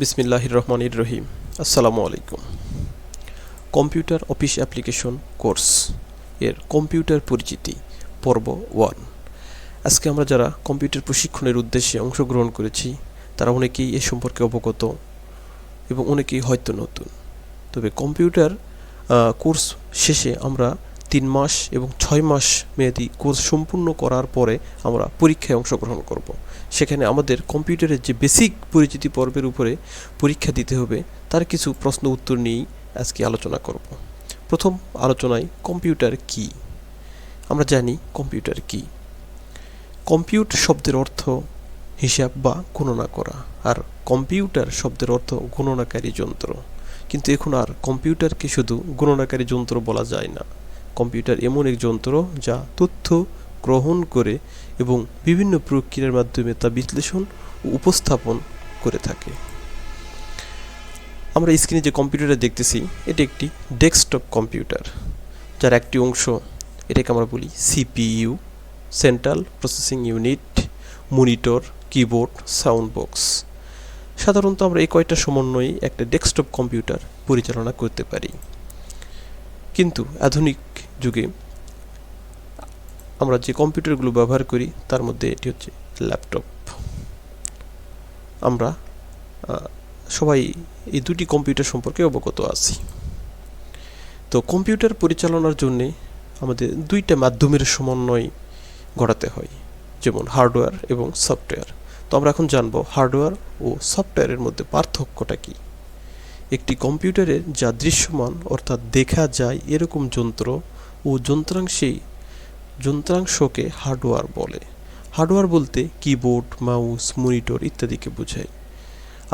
বিসমিল্লাহির রহমানির রহিম। আসসালামু আলাইকুম। কম্পিউটার অফিস অ্যাপ্লিকেশন কোর্স এর কম্পিউটার পরিচিতি পর্ব 1। আজকে আমরা যারা কম্পিউটার প্রশিক্ষণের উদ্দেশ্যে অংশগ্রহণ করেছি তারা অনেকেই এ সম্পর্কে অবগত এবং অনেকেই হয়তো নতুন। তবে কম্পিউটার কোর্স শেষে আমরা 3 মাস এবং 6 মাস মেয়াদী কোর্স সম্পূর্ণ করার পরে আমরা পরীক্ষায় অংশগ্রহণ করব। সেখানে আমাদের কম্পিউটারের যে বেসিক পরিচিতি পর্বের উপরে পরীক্ষা দিতে হবে তার কিছু প্রশ্ন উত্তর নিয়েই আজকে আলোচনা করব। প্রথম আলোচনায় কম্পিউটার কি। আমরা জানি কম্পিউটার কি। কম্পিউট শব্দের অর্থ হিসাব বা গণনা করা, আর কম্পিউটার শব্দের অর্থ গণনাকারী যন্ত্র। কিন্তু এখন আর কম্পিউটারকে শুধু গণনাকারী যন্ত্র বলা যায় না। কম্পিউটার এমন এক যন্ত্র যা তথ্য গ্রহণ করে এবং বিভিন্ন প্রক্রিয়ার মাধ্যমে তা বিশ্লেষণ ও উপস্থাপন করে থাকে। আমরা স্ক্রিনে যে কম্পিউটারটা দেখতেছি এটি একটি ডেস্কটপ কম্পিউটার, যার একটি অংশ এটাকে আমরা বলি CPU, central processing unit, monitor, keyboard, sound box. সাধারণত আমরা এই কয়টা সমন্বয়ে একটা ডেস্কটপ কম্পিউটার পরিচালনা করতে পারি। কিন্তু আধুনিক যুগে আমরা যে কম্পিউটারগুলো ব্যবহার করি তার মধ্যে এটি হচ্ছে ল্যাপটপ। আমরা সবাই এই দুটি কম্পিউটার সম্পর্কে অবগত আছি। তো কম্পিউটার পরিচালনার জন্যে আমাদের দুইটা মাধ্যমের সমন্বয় ঘটাতে হয়, যেমন হার্ডওয়্যার এবং সফটওয়্যার। তো আমরা এখন জানব হার্ডওয়্যার ও সফটওয়্যারের মধ্যে পার্থক্যটা কী। একটি কম্পিউটারের যা দৃশ্যমান অর্থাৎ দেখা যায় এরকম যন্ত্র ও যন্ত্রাংশকে হার্ডওয়্যার বলে। হার্ডওয়্যার বলতে কিবোর্ড, মাউস, মনিটর ইত্যাদিকে বোঝায়।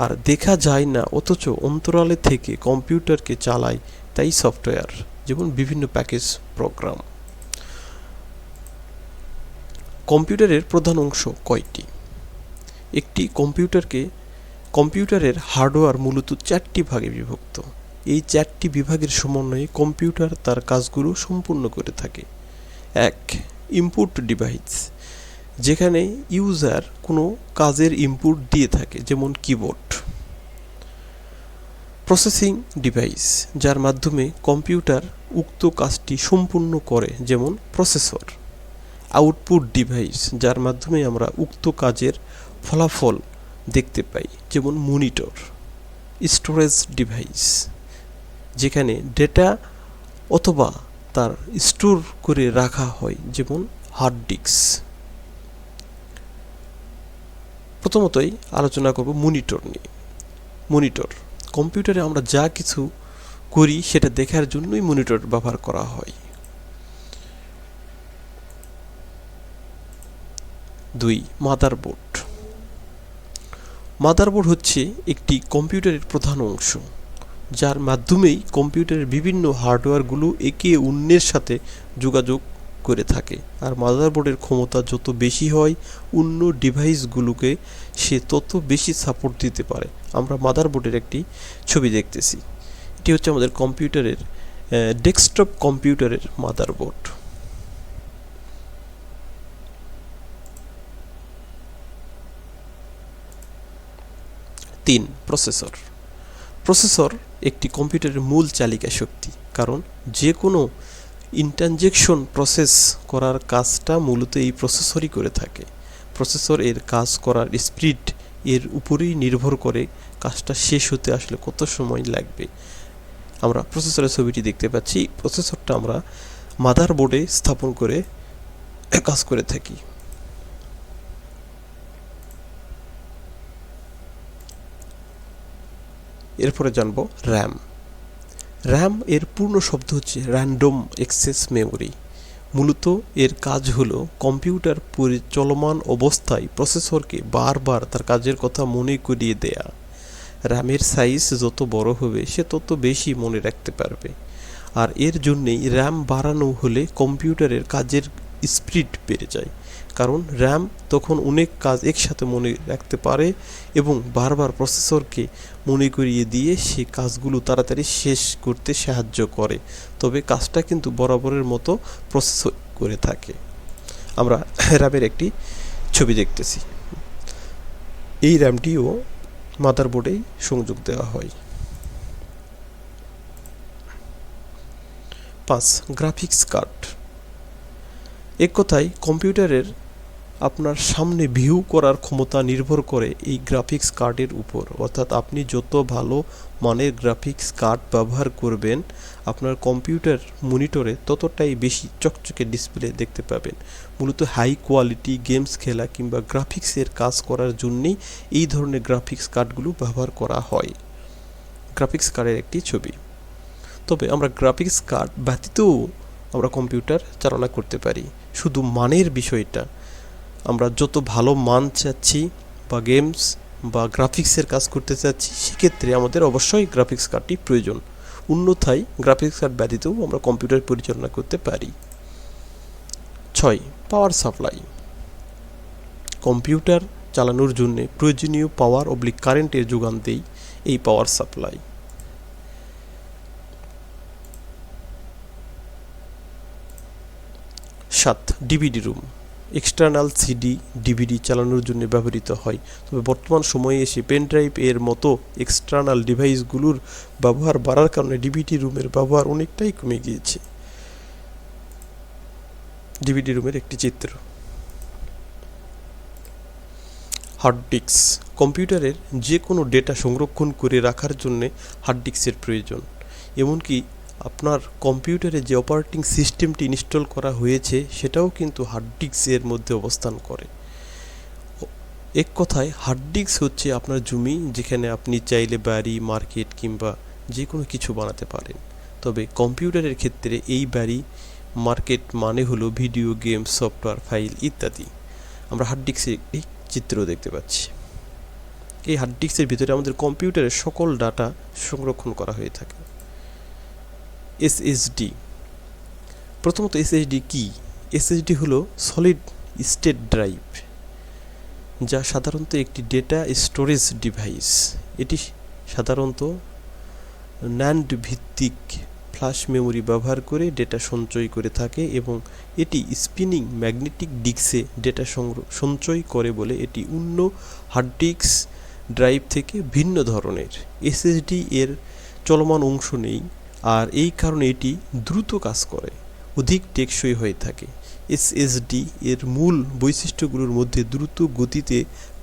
আর দেখা যায় না অথচ অন্তরালে থেকে কম্পিউটারকে চালায় তাই সফটওয়্যার, যেমন বিভিন্ন প্যাকেজ প্রোগ্রাম। কম্পিউটারের প্রধান অংশ কয়টি? একটি কম্পিউটারের হার্ডওয়্যার মূলত 4টি ভাগে বিভক্ত। এই 4টি বিভাগের সমন্বয়ে কম্পিউটার তার কাজগুলো সম্পূর্ণ করে থাকে। 1. ইনপুট ডিভাইস, যেখানে ইউজার কোনো কাজের ইনপুট দিয়ে থাকে, যেমন কিবোর্ড। প্রসেসিং ডিভাইস, যার মাধ্যমে কম্পিউটার উক্ত কাজটি সম্পূর্ণ করে, যেমন প্রসেসর। আউটপুট ডিভাইস, যার মাধ্যমে আমরা উক্ত কাজের ফলাফল দেখতে পাই, যেমন মনিটর। স্টোরেজ ডিভাইস, যেখানে ডেটা অথবা তার স্টোর করে রাখা হয়, যেমন হার্ড ডিস্ক। প্রথমতই আলোচনা করব মনিটর নিয়ে। মনিটর, কম্পিউটারে আমরা যা কিছু করি সেটা দেখার জন্যই মনিটর ব্যবহার করা হয়। 2. মাদারবোর্ড। মাদারবোর্ড হচ্ছে একটি কম্পিউটারের প্রধান অংশ, যার মাধ্যমেই কম্পিউটারের বিভিন্ন হার্ডওয়্যারগুলো একে অন্যের সাথে যোগাযোগ করে থাকে। আর মাদারবোর্ডের ক্ষমতা যত বেশি হয় অন্য ডিভাইসগুলোকে সে তত বেশি সাপোর্ট দিতে পারে। আমরা মাদারবোর্ডের একটি ছবি দেখতেছি। এটি হচ্ছে আমাদের কম্পিউটারের ডেস্কটপ কম্পিউটারের মাদারবোর্ড। 3. প্রসেসর। প্রসেসর একটি কম্পিউটারের মূল চালিকা শক্তি, কারণ যে কোনো ইন্টারজেকশন প্রসেস করার কাজটা মূলত এই প্রসেসরই করে থাকে। প্রসেসর এর কাজ করার স্পিড এর উপরেই নির্ভর করে কাজটা শেষ হতে আসলে কত সময় লাগবে। আমরা প্রসেসরের ছবিটি দেখতে পাচ্ছি। প্রসেসরটা আমরা মাদারবোর্ডে স্থাপন করে কাজ করে থাকি। এরপরে জানব র্যাম। র্যাম এর পূর্ণ শব্দ হচ্ছে র্যান্ডম অ্যাক্সেস মেমোরি। মূলত এর কাজ হলো কম্পিউটার চলমান অবস্থায় প্রসেসরকে বারবার তার কাজের কথা মনে করিয়ে দেয়া। র্যামের সাইজ যত বড় হবে সে তত বেশি মনে রাখতে পারবে, আর এর জন্যেই র্যাম বাড়ানো হলে কম্পিউটারের কাজের স্পিড বেড়ে যায়, কারণ র্যাম তখন অনেক কাজ একসাথে মনে রাখতে পারে এবং বারবার প্রসেসরকে মনে করিয়ে দিয়ে সে কাজগুলো তাড়াতাড়ি শেষ করতে সাহায্য করে। তবে কাজটা কিন্তু বরাবরের মতো প্রসেসর করে থাকে। আমরা র্যামের একটি ছবি দেখতেছি। এই র্যামটিও মাদারবোর্ডে সংযোগ দেওয়া হয়। 5. Graphics card. এক কথায় কম্পিউটারের আপনার সামনে ভিউ করার ক্ষমতা নির্ভর করে এই গ্রাফিক্স কার্ডের উপর, অর্থাৎ আপনি যত ভালো মানের গ্রাফিক্স কার্ড ব্যবহার করবেন আপনার কম্পিউটার মনিটরে ততটাই বেশি চকচকে ডিসপ্লে দেখতে পাবেন। মূলত হাই কোয়ালিটি গেমস খেলা কিংবা গ্রাফিক্সের কাজ করার জন্যেই এই ধরনের গ্রাফিক্স কার্ডগুলো ব্যবহার করা হয়। গ্রাফিক্স কার্ডের একটি ছবি। তবে আমরা গ্রাফিক্স কার্ড ব্যতীতও আমরা কম্পিউটার চালনা করতে পারি। শুধু মানের বিষয়টা, আমরা যত ভালো মান চাচ্ছি বা গেমস বা গ্রাফিক্সের কাজ করতে চাচ্ছি সেক্ষেত্রে আমাদের অবশ্যই গ্রাফিক্স কার্ডটি প্রয়োজন। অন্যথায় গ্রাফিক্স কার্ড ব্যতীতও আমরা কম্পিউটার পরিচালনা করতে পারি। 6. Power supply. কম্পিউটার চালানোর জন্য প্রয়োজনীয় পাওয়ার কারেন্টের যোগান দেয় এই power supply. 7. DVD room. External CD DVD চালানোর জন্য ব্যবহৃত হয়, তবে বর্তমান সময়ে এসে পেন ড্রাইভ এর মতো এক্সটার্নাল ডিভাইসগুলোর ব্যবহার বাড়ার কারণে ডিভিডি রুমের ব্যবহার অনেকটাই কমে গিয়েছে। ডিভিডি রুমের একটি চিত্র। Hard disk. কম্পিউটারের যে কোনো ডেটা সংরক্ষণ করে রাখার জন্য হার্ড ডিস্কের প্রয়োজন। এমনকি আপনার কম্পিউটারে যে অপারেটিং সিস্টেমটি ইনস্টল করা হয়েছে সেটাও কিন্তু হার্ড ডিস্কের মধ্যে অবস্থান করে। এক কথায় হার্ড ডিস্ক হচ্ছে আপনার জমি, যেখানে আপনি চাইলে বাড়ি, মার্কেট কিংবা যে কোনো কিছু বানাতে পারেন। তবে কম্পিউটারের ক্ষেত্রে এই বাড়ি, মার্কেট মানে হলো ভিডিও গেম, সফটওয়্যার, ফাইল ইত্যাদি। আমরা হার্ড ডিস্কের একটি চিত্র দেখতে পাচ্ছি। এই হার্ড ডিস্কের ভিতরে আমাদের কম্পিউটারের সকল ডাটা সংরক্ষণ করা হয়ে থাকে। এসএসডি। প্রথমত এসএসডি কি? এসএসডি হলো সলিড স্টেট ড্রাইভ, যা সাধারণত একটি ডেটা স্টোরেজ ডিভাইস। এটি সাধারণত ন্যান্ড ভিত্তিক ফ্ল্যাশ মেমোরি ব্যবহার করে ডেটা সঞ্চয় করে থাকে এবং এটি স্পিনিং ম্যাগনেটিক ডিস্কে ডেটা সঞ্চয় করে বলে এটি অন্য হার্ড ডিস্ক ড্রাইভ থেকে ভিন্ন ধরনের। এসএসডি এর চলমান অংশ নেই, আর এই কারণে এটি দ্রুত কাজ করে, অধিক টেকসই হয়ে থাকে। এসএসডি এর মূল বৈশিষ্ট্যগুলোর মধ্যে দ্রুত গতিতে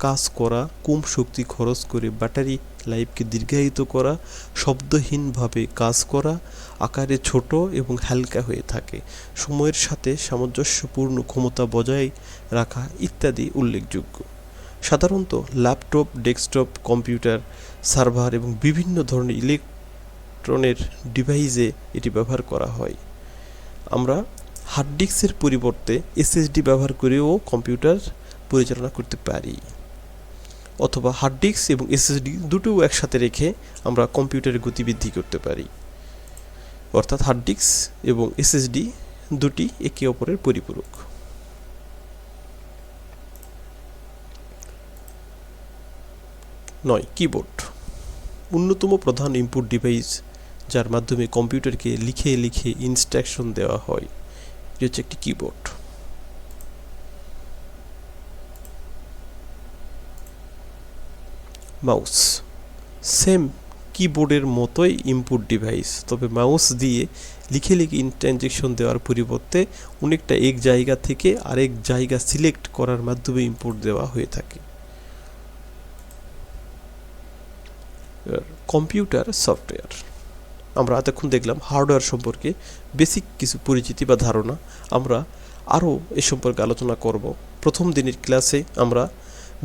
কাজ করা, কম শক্তি খরচ করে ব্যাটারি লাইফকে দীর্ঘায়িত করা, শব্দহীনভাবে কাজ করা, আকারে ছোট এবং হালকা হয়ে থাকে, সময়ের সাথে সামঞ্জস্যপূর্ণ ক্ষমতা বজায় রাখা ইত্যাদি উল্লেখযোগ্য। সাধারণত ল্যাপটপ, ডেস্কটপ কম্পিউটার, সার্ভার এবং বিভিন্ন ধরনের ইলেকট্রনের ডিভাইসে এটি ব্যবহার করা হয়। আমরা হার্ড ডিস্কের পরিবর্তে এসএসডি ব্যবহার করেও কম্পিউটার পরিচালনা করতে পারি, অথবা হার্ড ডিস্ক এবং এসএসডি দুটোও একসাথে রেখে আমরা কম্পিউটারের গতিবৃদ্ধি করতে পারি। অর্থাৎ হার্ড ডিস্ক এবং এসএসডি দুটি একে অপরের পরিপূরক। 9. কিবোর্ড। অন্যতম প্রধান ইনপুট ডিভাইস, যার মাধ্যমে কম্পিউটারকে লিখে লিখে ইনস্ট্রাকশন দেওয়া হয়, এটি হচ্ছে একটি কিবোর্ড। মাউস। সেম কিবোর্ডের মতোই ইনপুট ডিভাইস, তবে মাউস দিয়ে লিখে লিখে ইনস্ট্রাকশন দেওয়ার পরিবর্তে অনেকটা এক জায়গা থেকে আরেক জায়গা সিলেক্ট করার মাধ্যমে ইনপুট দেওয়া হয়ে থাকে। Computer software. আমরা এতক্ষণ দেখলাম হার্ডওয়্যার সম্পর্কে বেসিক কিছু পরিচিতি বা ধারণা। আমরা আরও এ সম্পর্কে আলোচনা করব। প্রথম দিনের ক্লাসে আমরা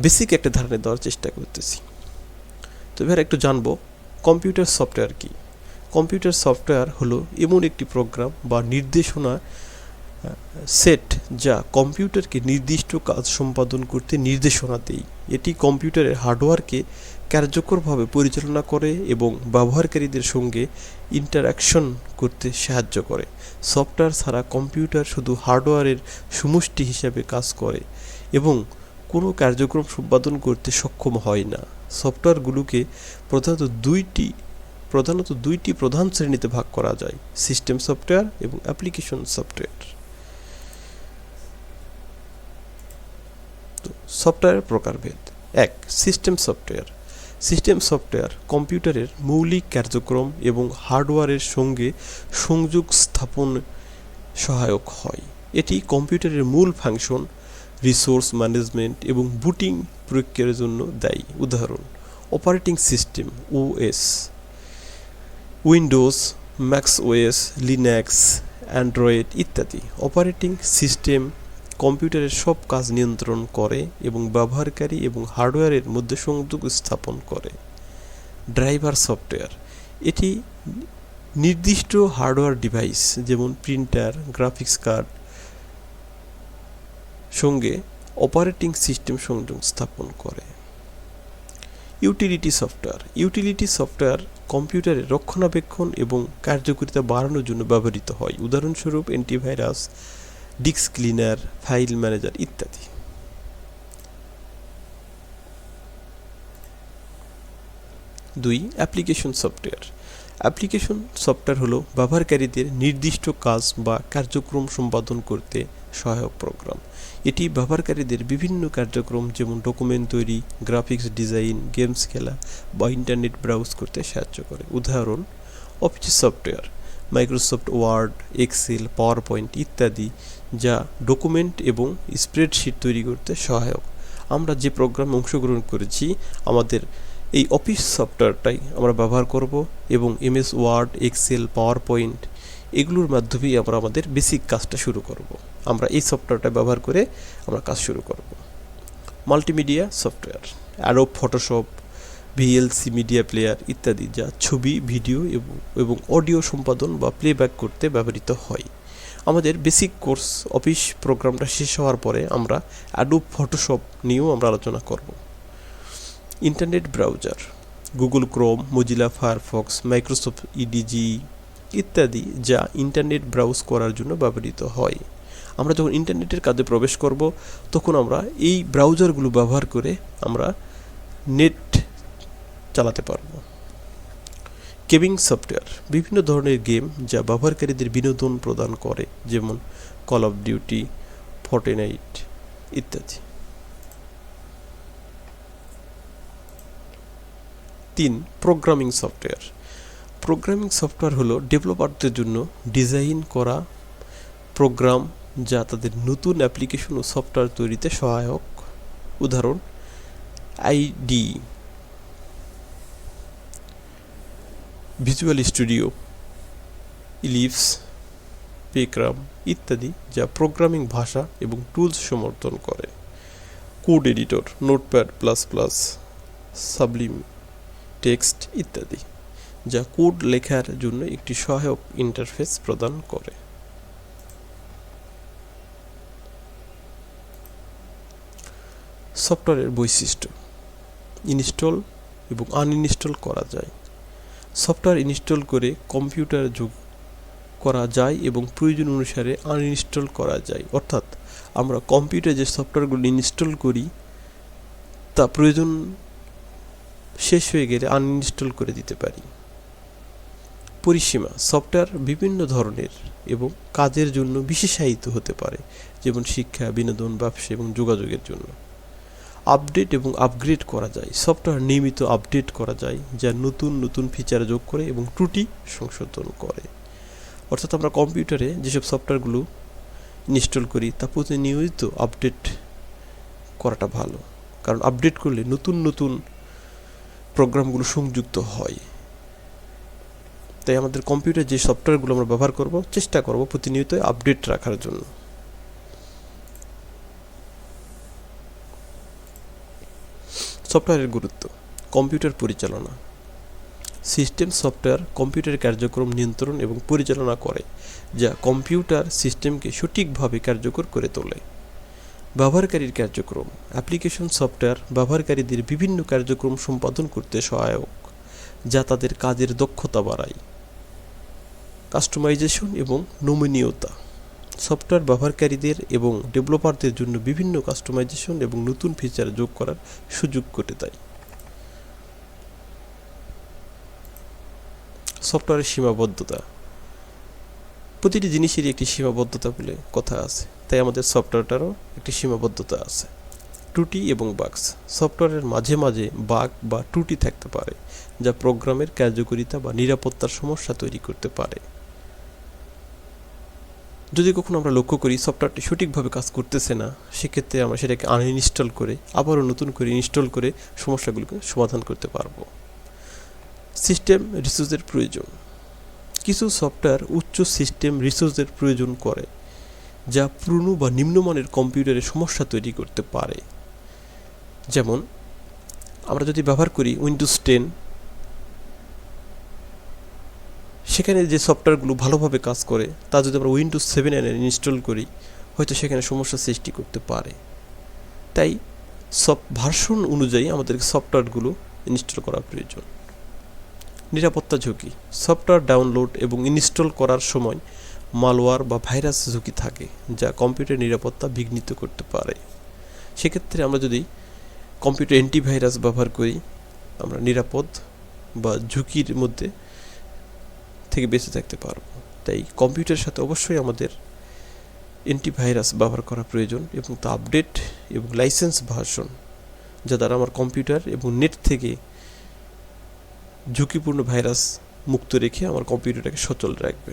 বেসিক একটা ধারণা দেওয়ার চেষ্টা করতেছি। তো এবার একটু জানবো কম্পিউটার সফটওয়্যার কি। কম্পিউটার সফটওয়্যার হলো এমন একটি প্রোগ্রাম বা নির্দেশনা সেট যা কম্পিউটারকে নির্দিষ্ট কাজ সম্পাদন করতে নির্দেশনা দেয়। এটি কম্পিউটারের হার্ডওয়্যারকে কার্যকরভাবে পরিচালনা করে এবং ব্যবহারকারীদের সঙ্গে ইন্টারঅ্যাকশন করতে সাহায্য করে। সফটওয়্যার ছাড়া কম্পিউটার শুধু হার্ডওয়্যারের সমষ্টি হিসাবে কাজ করে এবং কোনো কার্যক্রম সম্পাদন করতে সক্ষম হয় না। সফটওয়্যারগুলোকে প্রধানত দুইটি প্রধান শ্রেণীতে ভাগ করা যায়: সিস্টেম সফটওয়্যার এবং অ্যাপ্লিকেশন সফটওয়্যার। তো সফটওয়্যারের প্রকারভেদ। 1. System software. সিস্টেম সফটওয়্যার কম্পিউটারের মৌলিক কার্যক্রম এবং হার্ডওয়্যারের সঙ্গে সংযোগ স্থাপন সহায়ক হয়। এটি কম্পিউটারের মূল ফাংশন, রিসোর্স ম্যানেজমেন্ট এবং বুটিং প্রক্রিয়ার জন্য দায়ী। উদাহরণ: operating system OS, Windows, Mac OS, Linux, Android ইত্যাদি। অপারেটিং সিস্টেম কম্পিউটারের সব কাজ নিয়ন্ত্রণ করে এবং ব্যবহারকারী এবং হার্ডওয়্যারের মধ্যে সংযোগ স্থাপন করে। ড্রাইভার সফটওয়্যার এটি নির্দিষ্ট হার্ডওয়্যার ডিভাইস যেমন প্রিন্টার, গ্রাফিক্স কার্ড সঙ্গে অপারেটিং সিস্টেম সংযোগ স্থাপন করে। ইউটিলিটি সফটওয়্যার সফটওয়্যার কম্পিউটারের রক্ষণাবেক্ষণ এবং কার্যকারিতা বাড়ানোর জন্য ব্যবহৃত হয়। উদাহরণস্বরূপ antivirus, disk cleaner, file manager ইত্যাদি। 2. অ্যাপ্লিকেশন সফটওয়্যার হলো ব্যবহারকারীদের নির্দিষ্ট কাজ বা কার্যক্রম সম্পাদন করতে সহায়ক প্রোগ্রাম। এটি ব্যবহারকারীদের বিভিন্ন কার্যক্রম যেমন ডকুমেন্ট তৈরি, গ্রাফিক্স ডিজাইন, গেমস খেলা বা ইন্টারনেট ব্রাউজ করতে সাহায্য করে। উদাহরণ: office software, Microsoft Word, Excel, PowerPoint ইত্যাদি, যা ডকুমেন্ট এবং স্প্রেডশিট তৈরি করতে সহায়ক। আমরা যে প্রোগ্রামে অংশগ্রহণ করেছি, আমাদের এই অফিস সফটওয়্যারটাই আমরা ব্যবহার করব এবং MS Word, Excel, PowerPoint এগুলোর মাধ্যমেই আমরা আমাদের বেসিক কাজটা শুরু করব। আমরা এই সফটওয়্যারটা ব্যবহার করে আমরা কাজ শুরু করব। Multimedia software, Adobe Photoshop, VLC media player ইত্যাদি, যা ছবি, ভিডিও এবং অডিও সম্পাদন বা প্লেব্যাক করতে ব্যবহৃত হয়। আমাদের বেসিক কোর্স অফিস প্রোগ্রামটা শেষ হওয়ার পরে আমরা অ্যাডোব ফটোশপ নিয়েও আমরা আলোচনা করব। Internet browser, Google Chrome, Mozilla Firefox, Microsoft Edge ইত্যাদি, যা ইন্টারনেট ব্রাউজ করার জন্য ব্যবহৃত হয়। আমরা যখন ইন্টারনেটের কাজে প্রবেশ করব তখন আমরা এই ব্রাউজারগুলো ব্যবহার করে আমরা নেট চালাতে পারব। গেমিং সফটওয়্যার, বিভিন্ন ধরনের গেম যা ব্যবহারকারীদের বিনোদন প্রদান করে, যেমন কল অফ ডিউটি, ফর্টনাইট ইত্যাদি। 3. প্রোগ্রামিং সফটওয়্যার হলো ডেভেলপারদের জন্য ডিজাইন করা প্রোগ্রাম যা তাদের নতুন অ্যাপ্লিকেশন ও সফটওয়্যার তৈরিতে সহায়ক। উদাহরণ: ID, Visual Studio, Eclipse, PyCharm ইত্যাদি, যা প্রোগ্রামিং ভাষা এবং টুলস সমর্থন করে। Code editor, Notepad plus plus, Sublime Text ইত্যাদি, যা কোড লেখার জন্য একটি সহায়ক ইন্টারফেস প্রদান করে। সফটওয়্যারের বৈশিষ্ট্য: ইনস্টল এবং আনইনস্টল করা যায়। সফটওয়্যার ইনস্টল করে কম্পিউটার যোগ করা যায় এবং প্রয়োজন অনুসারে আনইনস্টল করা যায়। অর্থাৎ আমরা কম্পিউটারে যে সফটওয়্যারগুলো ইনস্টল করি তা প্রয়োজন শেষ হয়ে গেলে আনইনস্টল করে দিতে পারি। পরিসীমা: সফটওয়্যার বিভিন্ন ধরনের এবং কাজের জন্য বিশেষায়িত হতে পারে, যেমন শিক্ষা, বিনোদন, ব্যবসা এবং যোগাযোগের জন্য। আপডেট এবং আপগ্রেড করা যায়। সফটওয়্যার নিয়মিত আপডেট করা যায়, যা নতুন নতুন ফিচার যোগ করে এবং ত্রুটি সংশোধন করে। অর্থাৎ আমরা কম্পিউটারে যেসব সফটওয়্যারগুলো ইনস্টল করি তা প্রতিনিয়ত আপডেট করাটা ভালো, কারণ আপডেট করলে নতুন নতুন প্রোগ্রামগুলো সংযুক্ত হয়। তাই আমাদের কম্পিউটার যে সফটওয়্যারগুলো আমরা ব্যবহার করব চেষ্টা করব প্রতিনিয়ত আপডেট রাখার জন্য। সফটওয়্যারের গুরুত্ব: কম্পিউটার পরিচালনা। সিস্টেম সফটওয়্যার কম্পিউটারের কার্যক্রম নিয়ন্ত্রণ এবং পরিচালনা করে, যা কম্পিউটার সিস্টেমকে সঠিকভাবে কার্যকর করে তোলে। ব্যবহারকারীর কার্যক্রম: অ্যাপ্লিকেশন সফটওয়্যার ব্যবহারকারীদের বিভিন্ন কার্যক্রম সম্পাদন করতে সহায়ক, যা তাদের কাজের দক্ষতা বাড়ায়। কাস্টমাইজেশন এবং নমনীয়তা: সফটওয়্যার ব্যবহারকারীদের এবং ডেভেলপারদের জন্য বিভিন্ন কাস্টমাইজেশন এবং নতুন ফিচার যোগ করার সুযোগ করে দেয়। সফটওয়্যারের সীমাবদ্ধতা: প্রতিটি জিনিসেরই একটি সীমাবদ্ধতা বলে কথা আছে, তাই আমাদের সফটওয়্যারটারও একটি সীমাবদ্ধতা আছে। ত্রুটি এবং বাগস। সফটওয়্যারের মাঝে মাঝে বাগ বা ত্রুটি থাকতে পারে যা প্রোগ্রামের কার্যকারিতা বা নিরাপত্তার সমস্যা তৈরি করতে পারে। যদি কখনো আমরা লক্ষ্য করি সফটওয়্যারটি সঠিকভাবে কাজ করতেছে না, সেক্ষেত্রে আমরা সেটাকে আনইনস্টল করে আবারও নতুন করে ইনস্টল করে সমস্যাগুলোকে সমাধান করতে পারবো। সিস্টেম রিসোর্সের প্রয়োজন। কিছু সফটওয়্যার উচ্চ সিস্টেম রিসোর্সের প্রয়োজন করে যা পুরনো বা নিম্নমানের কম্পিউটারে সমস্যা তৈরি করতে পারে। যেমন আমরা যদি ব্যবহার করি উইন্ডোজ 10, সেখানে যে সফটওয়্যারগুলো ভালোভাবে কাজ করে তা যদি আমরা উইন্ডোজ 7 এনে ইনস্টল করি, হয়তো সেখানে সমস্যা সৃষ্টি করতে পারে। তাই ভার্সন অনুযায়ী আমাদেরকে সফটওয়্যারগুলো ইনস্টল করা প্রয়োজন। নিরাপত্তা ঝুঁকি। সফটওয়্যার ডাউনলোড এবং ইনস্টল করার সময় মালওয়্যার বা ভাইরাস ঝুঁকি থাকে যা কম্পিউটার নিরাপত্তা বিঘ্নিত করতে পারে। সেক্ষেত্রে আমরা যদি কম্পিউটার অ্যান্টিভাইরাস ব্যবহার করি, আমরা নিরাপদ বা ঝুঁকির মধ্যে থেকে বেঁচে থাকতে পারবো। তাই কম্পিউটারের সাথে অবশ্যই আমাদের অ্যান্টিভাইরাস ব্যবহার করা প্রয়োজন এবং তা আপডেট এবং লাইসেন্স ভার্সন, যা দ্বারা আমার কম্পিউটার এবং নেট থেকে ঝুঁকিপূর্ণ ভাইরাস মুক্ত রেখে আমার কম্পিউটারটাকে সচল রাখবে।